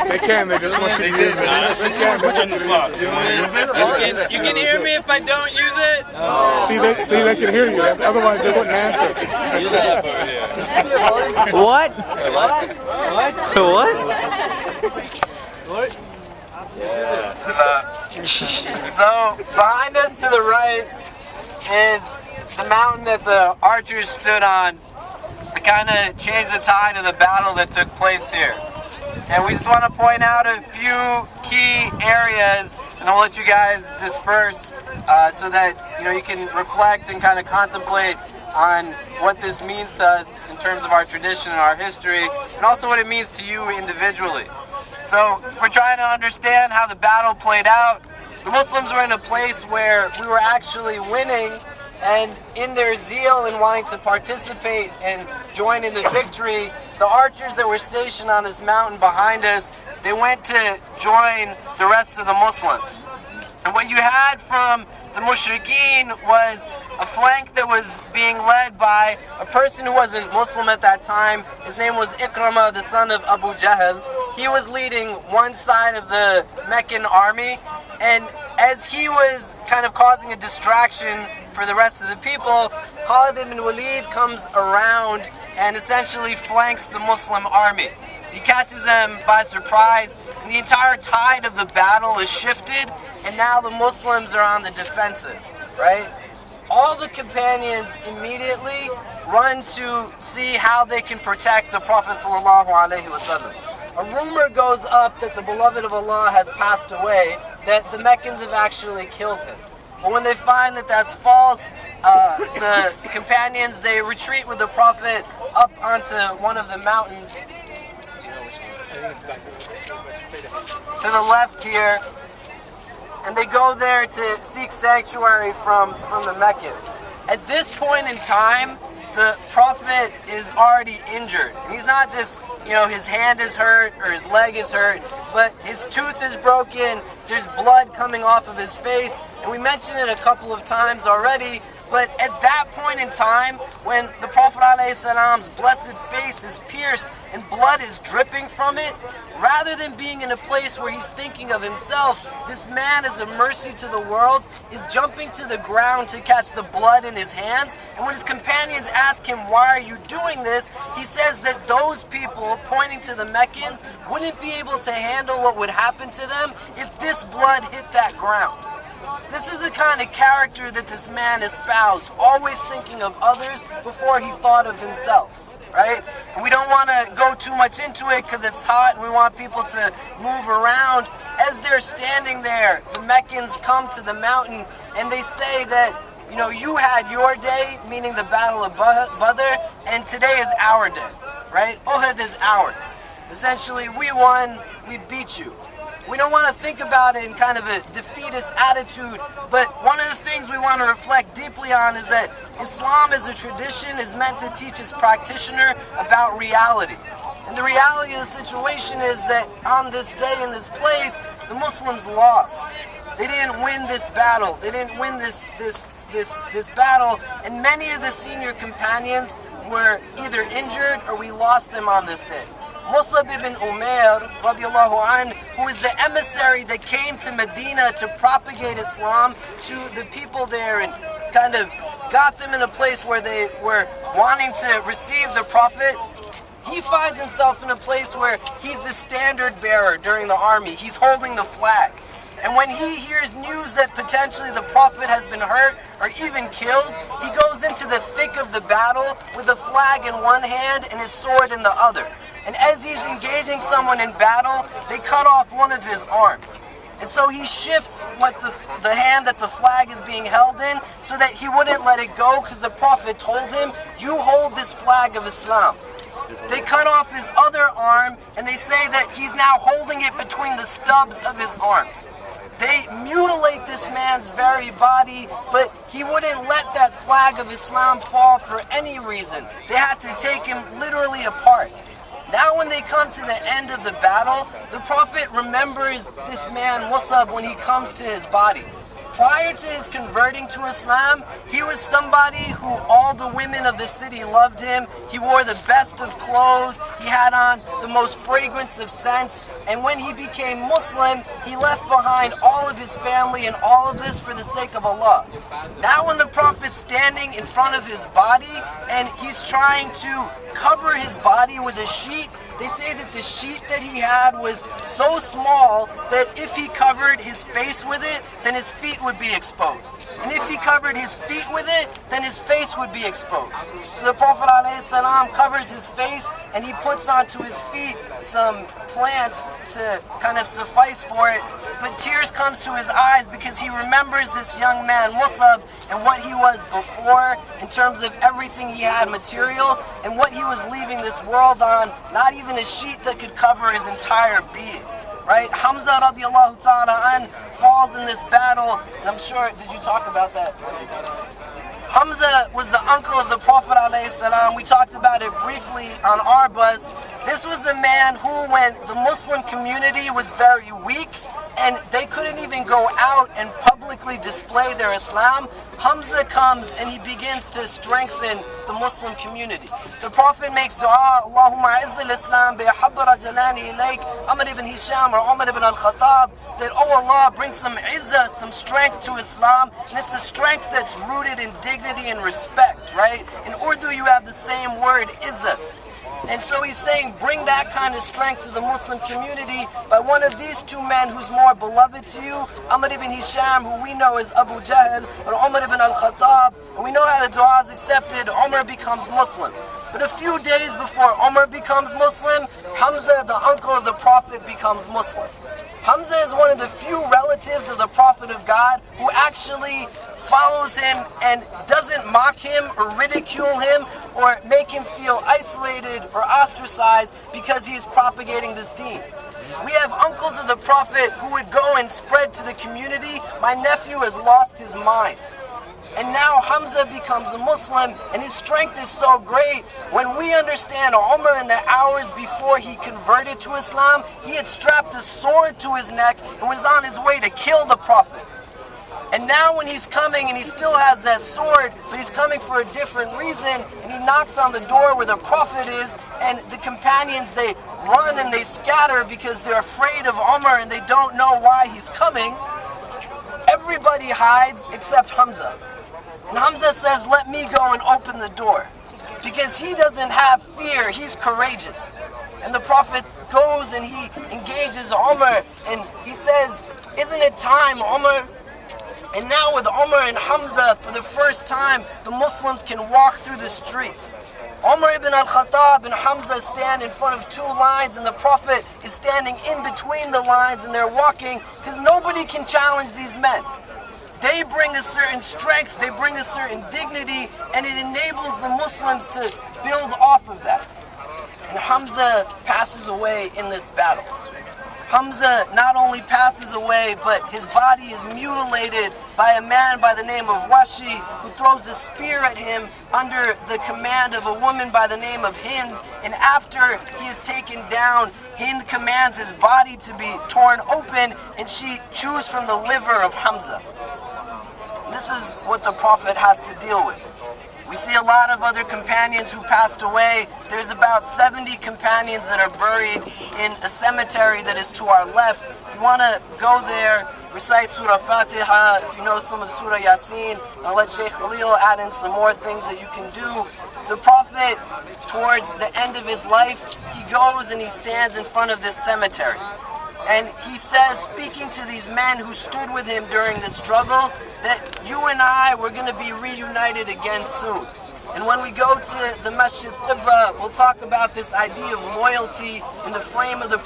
They can, they just want you to use it. They can, put you on the spot. You can hear me if I don't use it? See, they can hear you. Otherwise, they wouldn't answer. What? What? Yeah. So, behind us to the right is the mountain that the archers stood on to kind of change the tide of the battle that took place here. And we just want to point out a few key areas, and I'll let you guys disperse so that you can reflect and kind of contemplate on what this means to us in terms of our tradition and our history, and also what it means to you individually. So we're trying to understand how the battle played out. The Muslims were in a place where we were actually winning, and in their zeal in wanting to participate and join in the victory, the archers that were stationed on this mountain behind us, they went to join the rest of the Muslims. And what you had from the mushrikeen was a flank that was being led by a person who wasn't Muslim at that time. His name was Ikrama, the son of Abu Jahl. He was leading one side of the Meccan army, and as he was kind of causing a distraction for the rest of the people, Khalid ibn Walid comes around and essentially flanks the Muslim army. He catches them by surprise, and the entire tide of the battle is shifted, and now the Muslims are on the defensive, right? All the companions immediately run to see how they can protect the Prophet ﷺ. A rumor goes up that the beloved of Allah has passed away, that the Meccans have actually killed him. But when they find that that's false, the companions, they retreat with the Prophet up onto one of the mountains. Do you know which one? To the left here. And they go there to seek sanctuary from the Meccans. At this point in time, the Prophet is already injured. And he's not just, his hand is hurt or his leg is hurt, but his tooth is broken, there's blood coming off of his face, and we mentioned it a couple of times already, but at that point in time, when the Prophet ﷺ's blessed face is pierced and blood is dripping from it, rather than being in a place where he's thinking of himself, this man as a mercy to the world is jumping to the ground to catch the blood in his hands. And when his companions ask him, why are you doing this? He says that those people, pointing to the Meccans, wouldn't be able to handle what would happen to them if this blood hit that ground. This is the kind of character that this man espoused, always thinking of others before he thought of himself. Right? And we don't want to go too much into it because it's hot and we want people to move around. As they're standing there, the Meccans come to the mountain and they say that, you had your day, meaning the Battle of Badr, and today is our day, right? Uhud is ours. Essentially, we won, we beat you. We don't want to think about it in kind of a defeatist attitude, but one of the things we want to reflect deeply on is that Islam as a tradition is meant to teach its practitioner about reality. And the reality of the situation is that on this day in this place, the Muslims lost. They didn't win this battle. They didn't win this battle, and many of the senior companions were either injured or we lost them on this day. Mus'ab ibn Umair, radiallahu anh, who is the emissary that came to Medina to propagate Islam to the people there and kind of got them in a place where they were wanting to receive the Prophet, he finds himself in a place where he's the standard bearer during the army. He's holding the flag. And when he hears news that potentially the Prophet has been hurt or even killed, he goes into the thick of the battle with the flag in one hand and his sword in the other. And as he's engaging someone in battle, they cut off one of his arms. And so he shifts what the hand that the flag is being held in so that he wouldn't let it go because the Prophet told him, you hold this flag of Islam. They cut off his other arm and they say that he's now holding it between the stubs of his arms. They mutilate this man's very body, but he wouldn't let that flag of Islam fall for any reason. They had to take him literally apart. Now when they come to the end of the battle, the Prophet remembers this man Mus'ab when he comes to his body. Prior to his converting to Islam, he was somebody who all the women of the city loved him. He wore the best of clothes. He had on the most fragrance of scents. And when he became Muslim, he left behind all of his family and all of this for the sake of Allah. Now when the Prophet's standing in front of his body and he's trying to cover his body with a sheet, they say that the sheet that he had was so small that if he covered his face with it, then his feet would be exposed. And if he covered his feet with it, then his face would be exposed. So the Prophet ﷺ covers his face and he puts onto his feet some plants to kind of suffice for it. But tears comes to his eyes because he remembers this young man, Musab, and what he was before in terms of everything he had material and what he was leaving this world on, not even a sheet that could cover his entire being. Right? Hamza radiallahu ta'ala an falls in this battle, and I'm sure, did you talk about that? Hamza was the uncle of the Prophet ﷺ. We talked about it briefly on our bus. This was a man who, when the Muslim community was very weak and they couldn't even go out and publicly display their Islam, Hamza comes and he begins to strengthen the Muslim community. The Prophet makes dua, Allahumma izzil Islam bi habba rajalani ilayk, Amr ibn Hisham or Umar ibn al-Khattab, that, oh Allah, bring some izzah, some strength to Islam, and it's a strength that's rooted in dignity and respect, right? In Urdu you have the same word, izzah. And so he's saying, bring that kind of strength to the Muslim community by one of these two men who's more beloved to you, Amr ibn Hisham, who we know as Abu Jahl, or Umar ibn al-Khattab. And we know how the dua is accepted, Umar becomes Muslim. But a few days before Umar becomes Muslim, Hamza, the uncle of the Prophet, becomes Muslim. Hamza is one of the few relatives of the Prophet of God who actually follows him and doesn't mock him or ridicule him or make him feel isolated or ostracized because he is propagating this deen. We have uncles of the Prophet who would go and spread to the community, my nephew has lost his mind. And now Hamza becomes a Muslim and his strength is so great. When we understand Umar in the hours before he converted to Islam, he had strapped a sword to his neck and was on his way to kill the Prophet. And now when he's coming and he still has that sword, but he's coming for a different reason, and he knocks on the door where the Prophet is, and the companions, they run and they scatter because they're afraid of Umar and they don't know why he's coming. Everybody hides except Hamza. And Hamza says, let me go and open the door. Because he doesn't have fear, he's courageous. And the Prophet goes and he engages Umar and he says, isn't it time, Umar? And now with Umar and Hamza, for the first time, the Muslims can walk through the streets. Umar ibn al-Khattab and Hamza stand in front of two lines and the Prophet is standing in between the lines and they're walking because nobody can challenge these men. They bring a certain strength, they bring a certain dignity, and it enables the Muslims to build off of that. And Hamza passes away in this battle. Hamza not only passes away, but his body is mutilated by a man by the name of Washi, who throws a spear at him under the command of a woman by the name of Hind. And after he is taken down, Hind commands his body to be torn open, and she chews from the liver of Hamza. This is what the Prophet has to deal with. We see a lot of other companions who passed away. There's about 70 companions that are buried in a cemetery that is to our left. You want to go there, recite Surah Fatiha, if you know some of Surah Yasin, and let Sheikh Khalid add in some more things that you can do. The Prophet, towards the end of his life, he goes and he stands in front of this cemetery. And he says, speaking to these men who stood with him during the struggle, that you and I, we're going to be reunited again soon. And when we go to the Masjid Qibla, we'll talk about this idea of loyalty in the frame of the